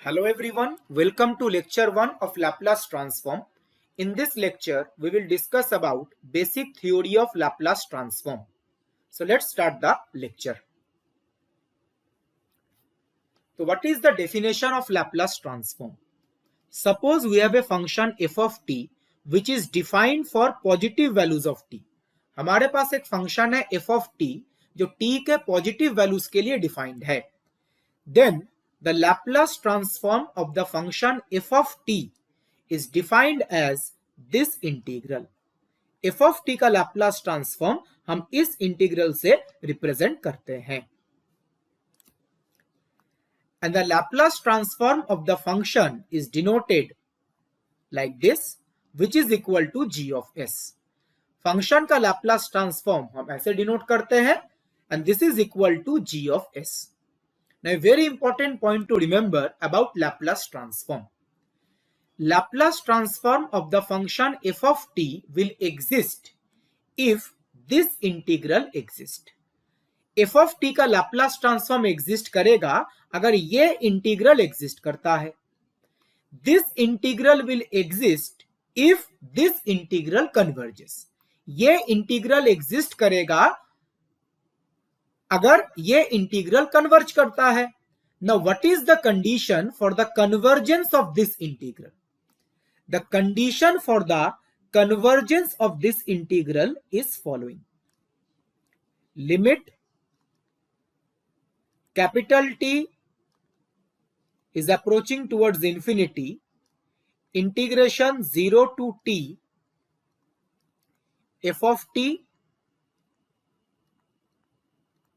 Hello everyone, welcome to lecture 1 of Laplace transform. In this lecture, we will discuss about basic theory of Laplace transform. So let's start the lecture. So what is the definition of Laplace transform? Suppose we have a function f of t which is defined for positive values of t. हमारे पास एक function है f of t जो t के positive values के लिए defined है. Then the Laplace transform of the function f of t is defined as this integral. f of t का Laplace transform हम इस इंटीग्रल से रिप्रेजेंट करते हैं. And the Laplace transform of the function is denoted like this, which is equal to g of s. Function का Laplace transform हम ऐसे denote करते हैं and this is equal to g of s. Now, a very important point to remember about Laplace transform. Laplace transform of the function f of t will exist if this integral exists. f of t का Laplace transform exist करेगा अगर ये integral exist करता है. This integral will exist if this integral converges. ये integral exist करेगा अगर ये इंटीग्रल कन्वर्ज करता है. Now what is the condition for the convergence of this integral? The condition for the convergence of this integral is following. Limit capital T is approaching towards infinity, integration 0 to t f of t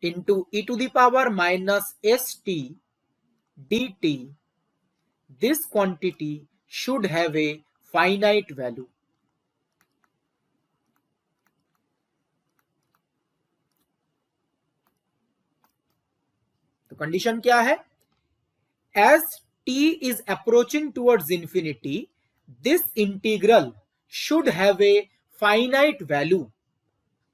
into e to the power minus st dt, this quantity should have a finite value. तो condition क्या है? As t is approaching towards infinity, this integral should have a finite value.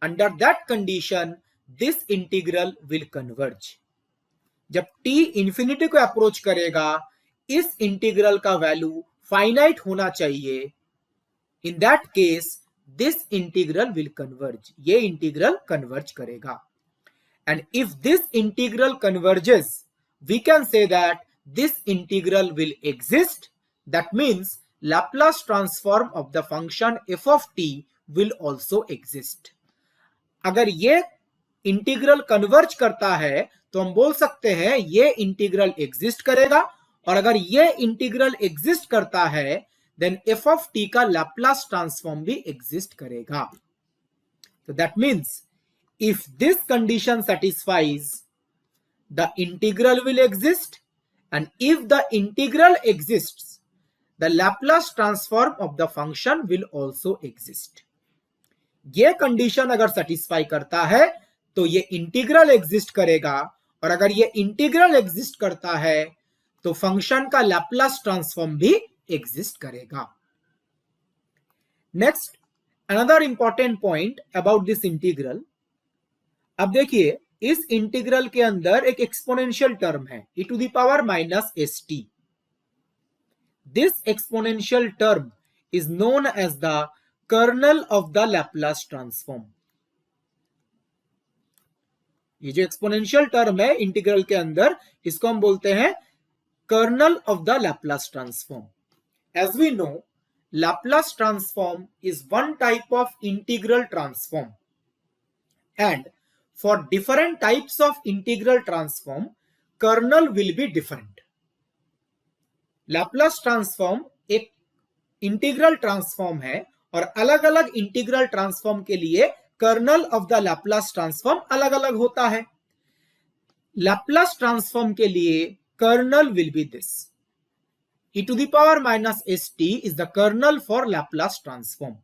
Under that condition, this integral will converge. जब t infinity को approach करेगा इस integral का value finite होना चाहिए. In that case this integral will converge. ये integral converge करेगा. And if this integral converges we can say that this integral will exist. That means Laplace transform of the function f of t will also exist. अगर ये integral converge करता है तो हम बोल सकते हैं ये इंटीग्रल एग्जिस्ट करेगा. और अगर ये इंटीग्रल एग्जिस्ट करता है देन f of t का Laplace ट्रांसफॉर्म भी एग्जिस्ट करेगा. तो that means if this condition satisfies the integral will exist and if the integral exists the Laplace transform of the function will also exist. ये condition अगर satisfy करता है तो ये इंटीग्रल एग्जिस्ट करेगा. और अगर ये इंटीग्रल एग्जिस्ट करता है तो फंक्शन का Laplace ट्रांसफॉर्म भी एग्जिस्ट करेगा. Next another important point about this integral. अब देखिए इस इंटीग्रल के अंदर एक एक्सपोनेंशियल टर्म है e to the power minus st. This exponential term is known as the kernel of the Laplace transform. ये जो एक्सपोनेंशियल टर्म है इंटीग्रल के अंदर इसको हम बोलते हैं kernel of the Laplace transform. As we know Laplace transform is one type of integral transform and for different types of integral transform kernel will be different. Laplace transform एक integral transform है और अलग अलग integral transform के लिए kernel of the Laplace transform अलग अलग होता है. Laplace ट्रांसफॉर्म के लिए kernel will be this. e to the power minus st is the kernel for Laplace transform.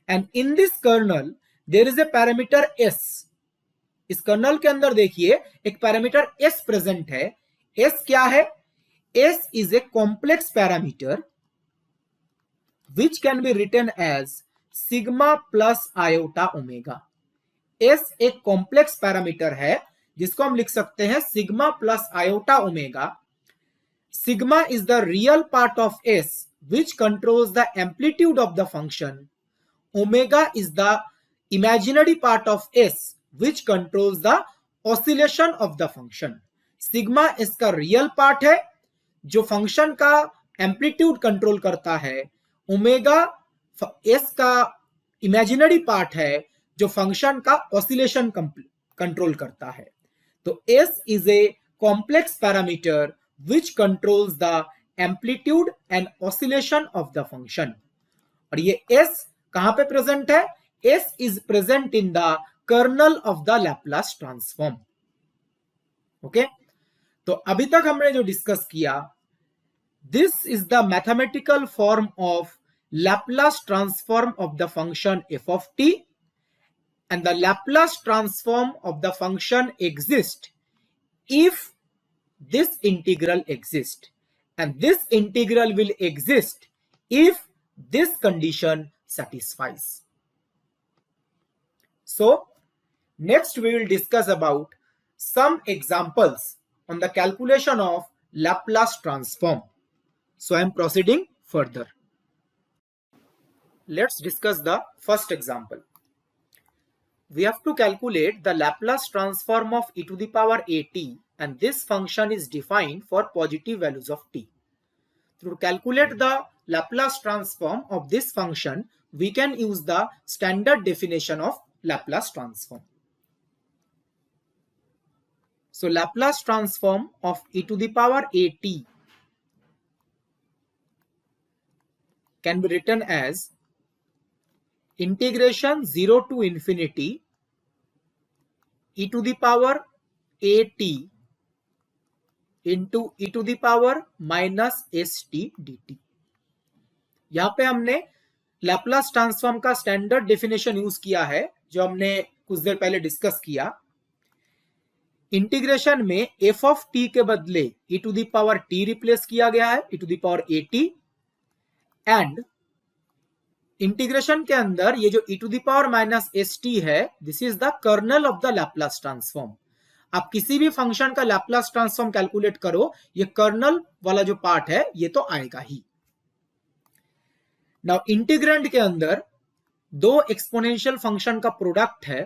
And in this kernel there is a parameter s. इस colonel के अंदर देखिए एक पैरामीटर s प्रेजेंट है. s क्या है? s is a complex parameter which can be written as sigma plus iota omega. s एक complex parameter है जिसको हम लिख सकते हैं sigma plus iota omega. sigma is the real part of s which controls the amplitude of the function. Omega is the imaginary part of s which controls the oscillation of the function. Sigma इसका real part है जो function का amplitude control करता है. Omega s का imaginary part है जो function का ऑसिलेशन कंट्रोल करता है. तो s is a complex parameter which controls the amplitude and oscillation of the function. और ये एस कहां पे प्रेजेंट है? S is present in the kernel of the Laplace transform. Okay, तो अभी तक हमने जो डिस्कस किया, this is the mathematical form of Laplace transform of the function f of t, and the Laplace transform of the function exists if this integral exists, and this integral will exist if this condition satisfies. So next we will discuss about some examples on the calculation of Laplace transform. So I am proceeding further. Let's discuss the first example. We have to calculate the Laplace transform of e to the power at, and this function is defined for positive values of t. To calculate the Laplace transform of this function, we can use the standard definition of Laplace transform. So Laplace transform of e to the power at can be written as integration 0 to infinity e to the power at into e to the power minus st dt. यहां पे हमने Laplace transform का standard definition use किया है जो हमने कुछ देर पहले डिस्कस किया. इंटीग्रेशन में f of t के बदले e to the power t replace किया गया है, e to the power at, and integration के अंदर ये जो e to the power minus st है, this is the kernel of the Laplace transform. आप किसी भी फंक्शन का लैप्लास ट्रांसफॉर्म कैलकुलेट करो, ये कर्नल वाला जो पार्ट है ये तो आएगा ही. नाउ इंटीग्रेंड के अंदर दो एक्सपोनेंशियल फंक्शन का प्रोडक्ट है,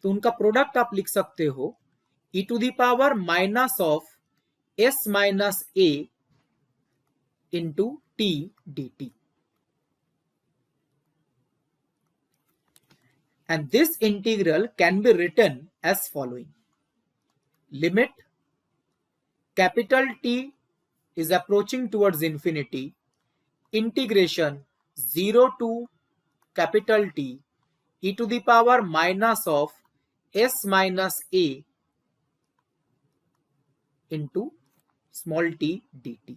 तो उनका प्रोडक्ट आप लिख सकते हो e to the power minus of s minus a into t dt. And this integral can be written as following. Limit capital T is approaching towards infinity, integration 0 to capital T e to the power minus of s minus a into small t dt.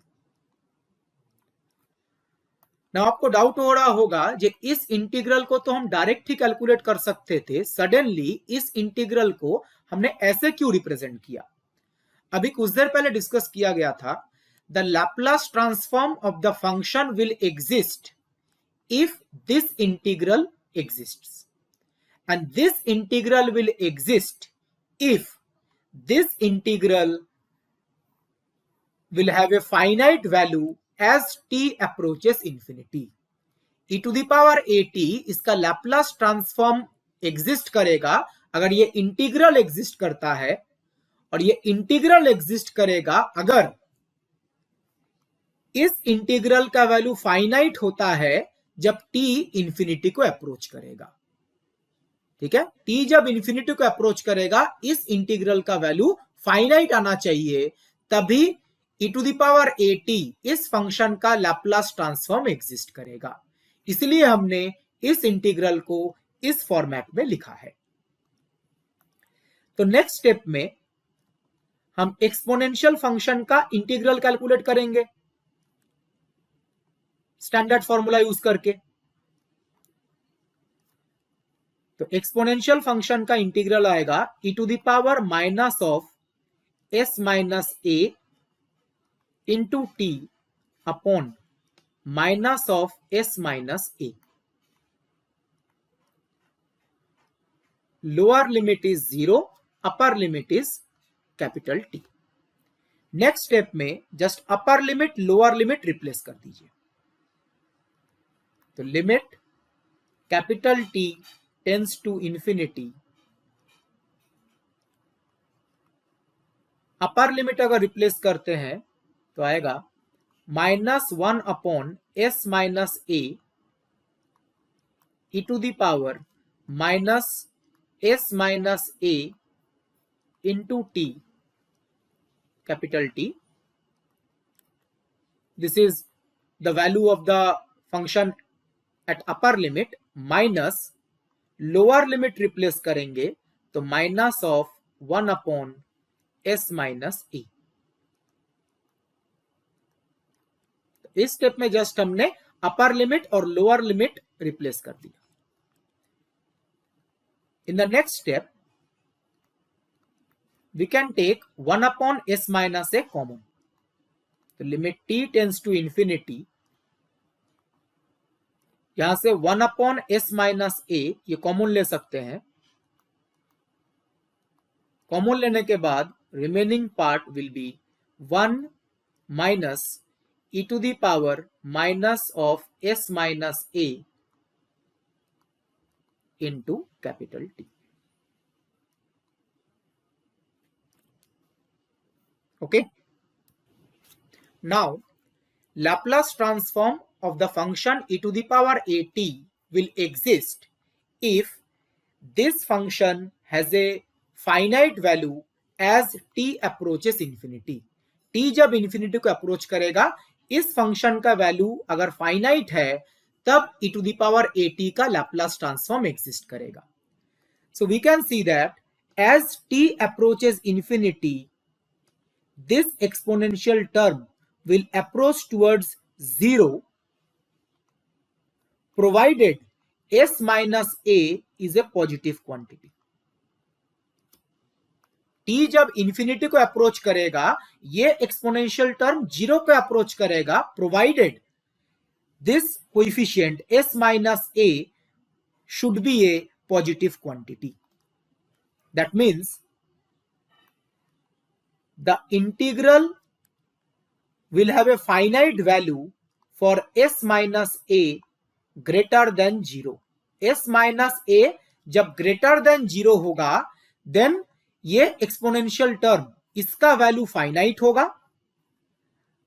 ना आपको doubt हो रहा होगा जे इस integral को तो हम direct ही calculate कर सकते थे, सडनली इस इंटीग्रल को हमने ऐसे क्यों रिप्रेजेंट किया? अभी कुछ देर पहले डिस्कस किया गया था, the Laplace transform of the function will exist if this integral exists, and this integral will exist if this integral will have a finite value as t approaches infinity. e to the power at इसका Laplace transform exist करेगा अगर ये integral exist करता है, और ये integral exist करेगा अगर इस इंटीग्रल का वैल्यू फाइनाइट होता है जब t इंफिनिटी को अप्रोच करेगा. ठीक है, t जब इंफिनिटी को अप्रोच करेगा इस इंटीग्रल का वैल्यू फाइनाइट आना चाहिए, तभी e to the power at इस फंक्शन का लैप्लास ट्रांसफॉर्म एग्जिस्ट करेगा. इसलिए हमने इस इंटीग्रल को इस फॉर्मेट में लिखा है. तो नेक्स्ट स्टेप में हम एक्सपोनेंशियल फंक्शन का इंटीग्रल कैलकुलेट करेंगे स्टैंडर्ड फॉर्मूला यूज करके. तो एक्सपोनेंशियल फंक्शन का इंटीग्रल आएगा e to the power minus of s minus a into t upon minus of s minus a. Lower limit is 0, upper limit is capital T. Next step में just upper limit lower limit replace कर दीजिए। तो limit capital T tends to infinity, upper limit अगर replace करते हैं तो आएगा -1/s minus a e to the power -s minus a into t, capital T. This is the value of the function at upper limit minus lower limit replace करेंगे तो minus of 1/s minus e। इस step में just हमने upper limit और lower limit replace कर दिया। In the next step we can take 1/s minus a common. तो limit t tends to infinity, यहां से 1/s minus a ये कॉमन ले सकते हैं। कॉमन लेने के बाद remaining part will be 1 minus e to the power minus of s minus a into capital T. Okay. Now, Laplace transform of the function e to the power at will exist if this function has a finite value as t approaches infinity. t जब infinity को approach करेगा, इस function का value अगर finite है तब e to the power at का Laplace transform exist करेगा. So we can see that as t approaches infinity, this exponential term will approach towards 0 provided s minus a is a positive quantity. t जब infinity को approach करेगा, ये exponential term 0 को approach करेगा provided this coefficient s minus a should be a positive quantity. That means the integral will have a finite value for s minus a greater than 0. s minus a जब greater than 0 होगा, then ये exponential term इसका value finite होगा,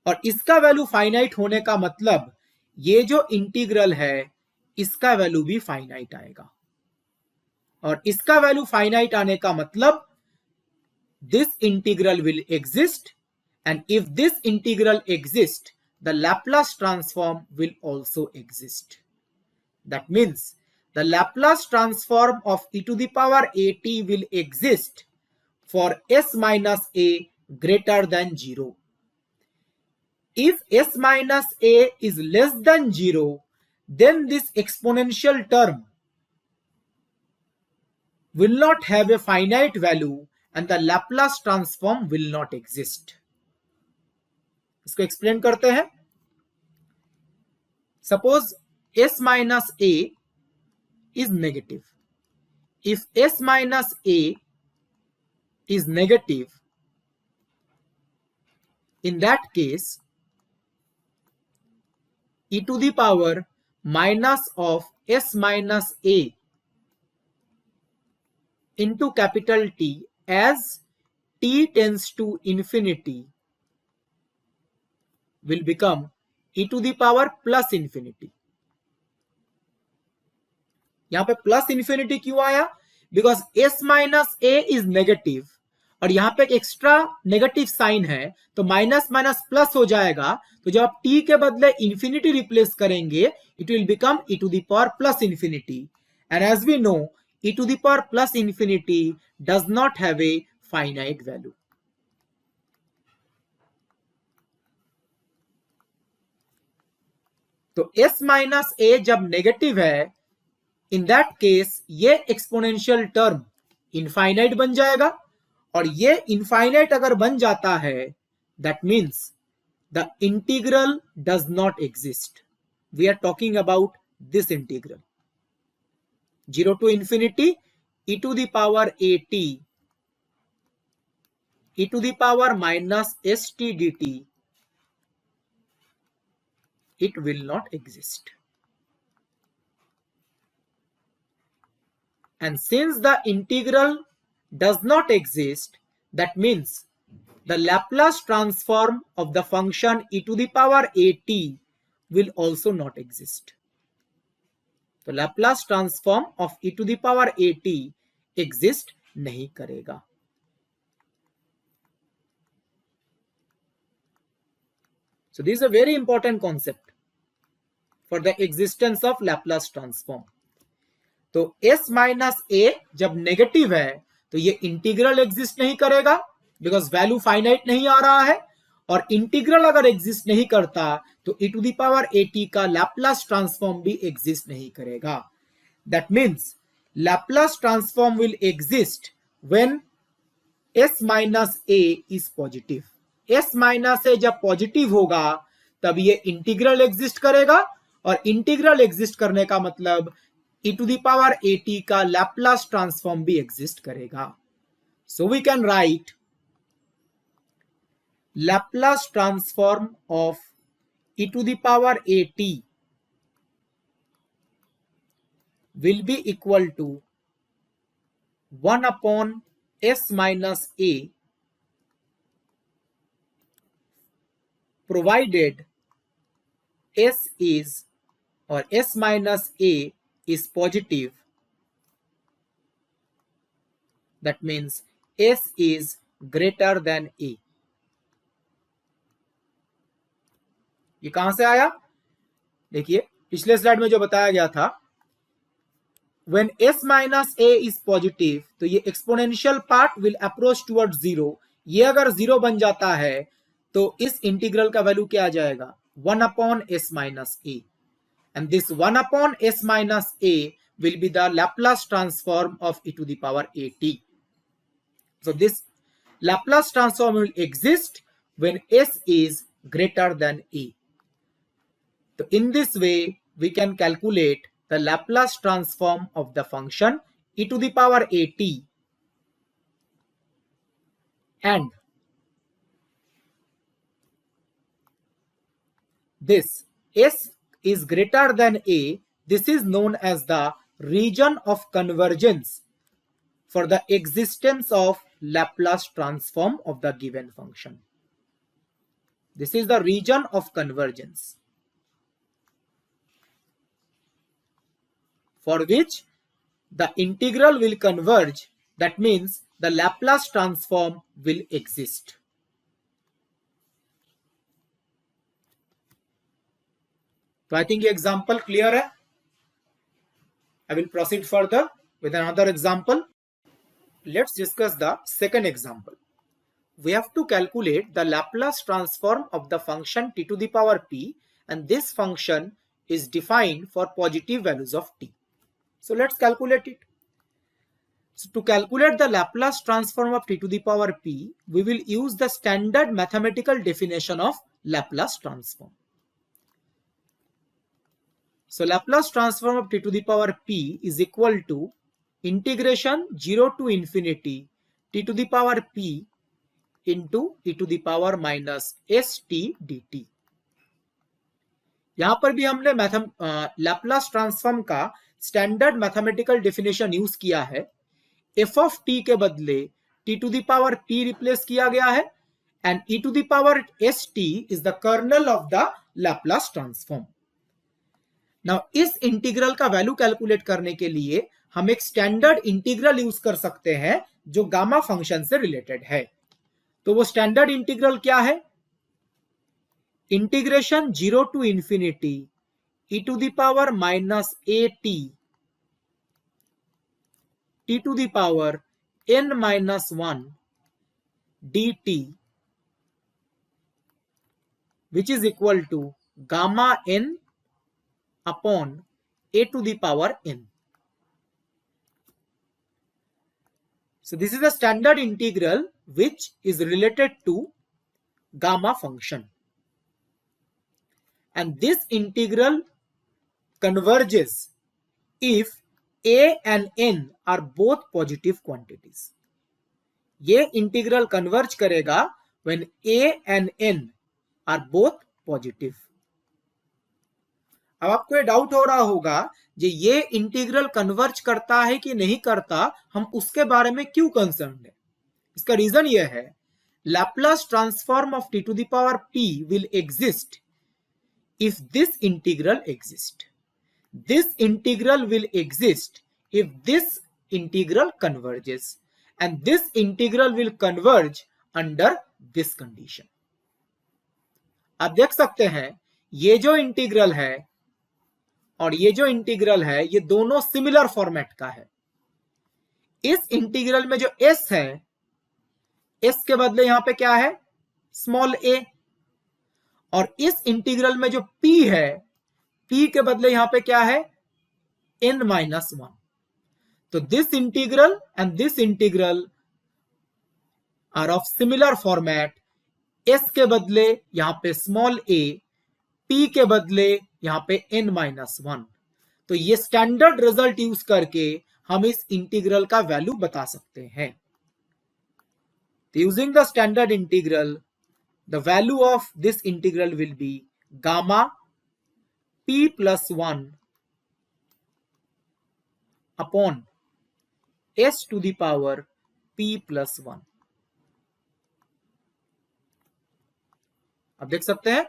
और इसका value finite होने का मतलब ये जो इंटीग्रल है इसका वैल्यू भी फाइनाइट आएगा, और इसका वैल्यू फाइनाइट आने का मतलब this integral will exist, and if this integral exists, the Laplace transform will also exist. That means the Laplace transform of e to the power at will exist for s minus a greater than 0. If s minus a is less than 0, then this exponential term will not have a finite value and the Laplace transform will not exist. इसको explain करते हैं. Suppose s minus a is negative. If s minus a is negative, in that case, e to the power minus of s minus a into capital T as t tends to infinity will become e to the power plus infinity. यहां पे plus infinity क्यों आया? Because s minus a is negative और यहां पे एक extra negative sign है, तो माइनस माइनस प्लस हो जाएगा, तो जब आप t के बदले इंफिनिटी रिप्लेस करेंगे it will become e to the power plus infinity. And as we know e to the power plus infinity does not have a finite value. तो s minus a जब negative है, in that case ये exponential term infinite बन जाएगा, और ये infinite अगर बन जाता है that means the integral does not exist. We are talking about this integral 0 to infinity e to the power at e to the power minus st dt, it will not exist. And since the integral does not exist, that means the Laplace transform of the function e to the power at will also not exist. तो Laplace transform of e to the power at exist नहीं करेगा. So this is a very important concept for the existence of Laplace transform. तो s minus a जब negative है तो ये integral exist नहीं करेगा बिकॉज वैल्यू फाइनाइट नहीं आ रहा है, और इंटीग्रल अगर एग्जिस्ट नहीं करता तो e to the power at का लैप्लास ट्रांसफॉर्म भी एग्जिस्ट नहीं करेगा. That means Laplace transform will exist when s minus a is positive. s minus a जब पॉजिटिव होगा तब ये इंटीग्रल एग्जिस्ट करेगा, और इंटीग्रल एग्जिस्ट करने का मतलब e to the power at का लैप्लास ट्रांसफॉर्म भी एग्जिस्ट करेगा. So we can write Laplace transform of e to the power at will be equal to 1 upon s minus a, provided s is or s minus a is positive. That means s is greater than a. ये कहां से आया? देखिए पिछले slide में जो बताया गया था, when s minus a is positive तो ये exponential part will approach towards zero. ये अगर जीरो बन जाता है तो इस इंटीग्रल का वैल्यू क्या आ जाएगा? 1 upon s minus a, and this 1 upon s minus a will be the Laplace transform of e to the power at. So this Laplace transform will exist when s is greater than a. So in this way, we can calculate the Laplace transform of the function e to the power at, and this s is greater than a. This is known as the region of convergence for the existence of Laplace transform of the given function. This is the region of convergence for which the integral will converge. That means the Laplace transform will exist. So I think ये example clear है. I will proceed further with another example. Let's discuss the second example. We have to calculate the Laplace transform of the function t to the power p, and this function is defined for positive values of t. So let's calculate it. So to calculate the Laplace transform of t to the power p, we will use the standard mathematical definition of Laplace transform. So Laplace transform of t to the power p is equal to integration 0 to infinity t to the power p into e to the power minus st dt. यहां पर भी हमने Laplace transform का standard mathematical definition use किया है. f of t के बदले t to the power p replace किया गया है, and e to the power st is the kernel of the Laplace transform. Now इस इंटीग्रल का वैल्यू कैलकुलेट करने के लिए हम एक स्टैंडर्ड इंटीग्रल यूज कर सकते हैं जो गामा फंक्शन से रिलेटेड है. तो वो स्टैंडर्ड इंटीग्रल क्या है? Integration 0 to infinity e to the power minus at t to the power n minus 1 dt, which is equal to gamma n upon a to the power n. So this is a standard integral which is related to gamma function, and this integral converges if a and n are both positive quantities. ये integral converge करेगा when a and n are both positive. अब आपको ये doubt हो रहा होगा कि ये इंटीग्रल कन्वर्ज करता है कि नहीं करता, हम उसके बारे में क्यों कंसर्न है? इसका रीजन ये है, Laplace transform of t to the power p will exist if this integral exists. This integral will exist if this integral converges, and this integral will converge under this condition. आप देख सकते हैं ये जो integral है और ये जो इंटीग्रल है ये दोनों सिमिलर फॉर्मेट का है. इस इंटीग्रल में जो s है, s के बदले यहां पे क्या है, स्मॉल a, और इस इंटीग्रल में जो p है, p के बदले यहां पे क्या है, n-1. तो this integral and this integral are of similar format. s के बदले यहां पे स्मॉल a, p के बदले यहां पे n-1. तो ये स्टैंडर्ड रिजल्ट यूज करके हम इस इंटीग्रल का वैल्यू बता सकते हैं. Using the standard integral, the value of this integral will be gamma p plus 1 upon s to the power p plus 1. अब देख सकते हैं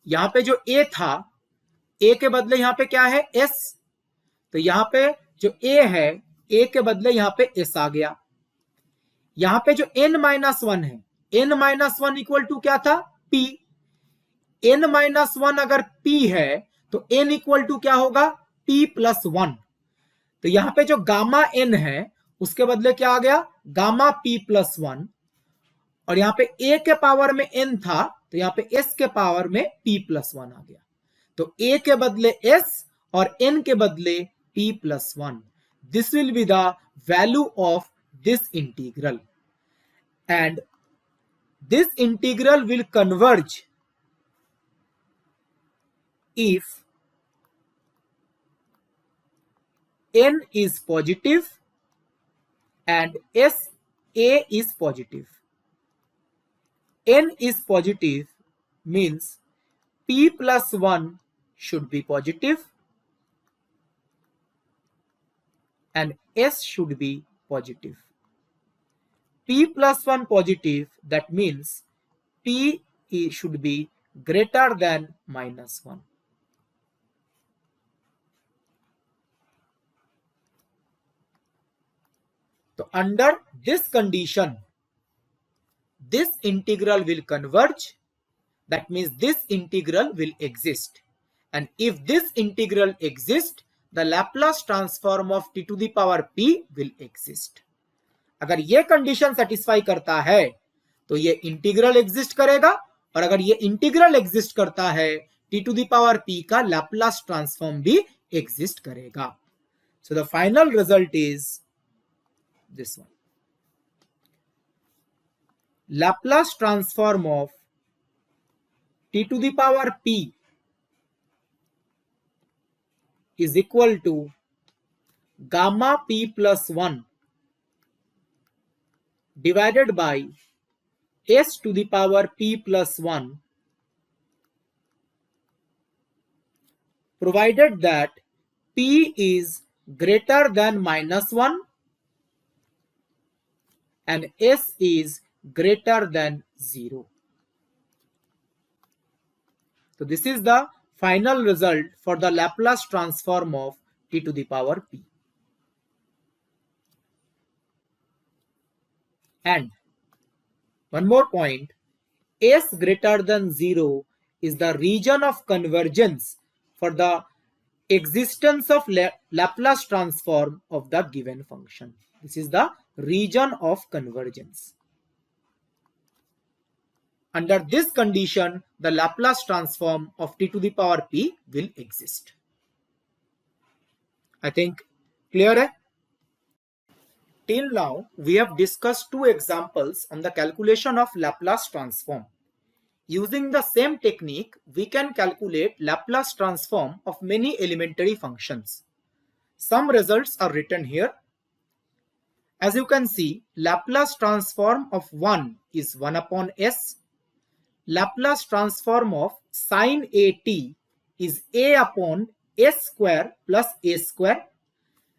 यहां पे जो a था, a के बदले यहां पे क्या है, s. तो यहां पे जो a है, a के बदले यहां पे s आ गया. यहां पे जो n-1 है, n-1 इक्वल टू क्या था, p. n-1 अगर p है तो n इक्वल टू क्या होगा, p प्लस 1. तो यहां पे जो गामा n है उसके बदले क्या आ गया, गामा p प्लस 1. और यहां पे a के पावर में n था तो यहां पे s के पावर में p प्लस 1 आ गया. तो a के बदले s और n के बदले p plus 1. This will be the value of this integral, and this integral will converge if n is positive and a is positive. N is positive means p plus 1 should be positive and s should be positive. P plus 1 positive, that means p should be greater than -1. So under this condition, this integral will converge, that means this integral will exist. And if this integral exists, the Laplace transform of t to the power p will exist. अगर ये condition satisfy करता है तो ये integral exist करेगा, और अगर ये इंटीग्रल एग्जिस्ट करता है t to the power p का लैप्लास ट्रांसफॉर्म भी एग्जिस्ट करेगा. So the final result is this one. Laplace transform of t to the power p is equal to gamma p plus 1 divided by s to the power p plus 1, provided that p is greater than -1 and s is greater than 0. So this is the final result for the Laplace transform of t to the power p. And one more point, s greater than 0 is the region of convergence for the existence of Laplace transform of the given function. This is the region of convergence. Under this condition, the Laplace transform of t to the power p will exist. I think clear hai? Till now, we have discussed two examples on the calculation of Laplace transform. Using the same technique, we can calculate Laplace transform of many elementary functions. Some results are written here. As you can see, Laplace transform of 1 is 1 upon s. Laplace transform of sine at is a upon s square plus a square.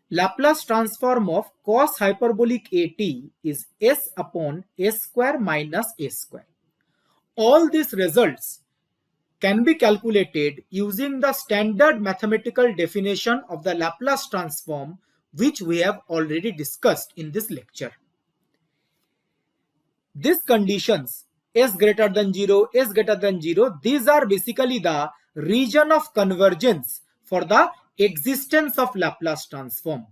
Laplace transform of cos hyperbolic at is s upon s square minus a square. All these results can be calculated using the standard mathematical definition of the Laplace transform, which we have already discussed in this lecture. These conditions, s greater than 0, s greater than 0, these are basically the region of convergence for the existence of Laplace transform.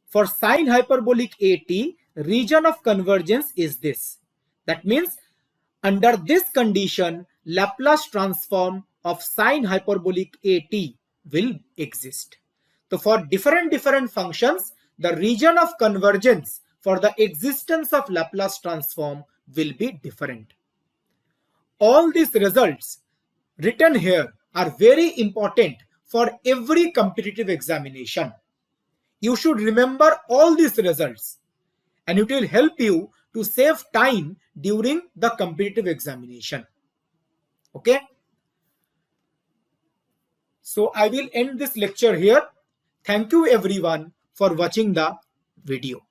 For sine hyperbolic at, region of convergence is this. That means under this condition, Laplace transform of sine hyperbolic at will exist. So for different functions, the region of convergence for the existence of Laplace transform will be different. All these results written here are very important for every competitive examination. You should remember all these results, and it will help you to save time during the competitive examination. Okay? So I will end this lecture here. Thank you everyone for watching the video.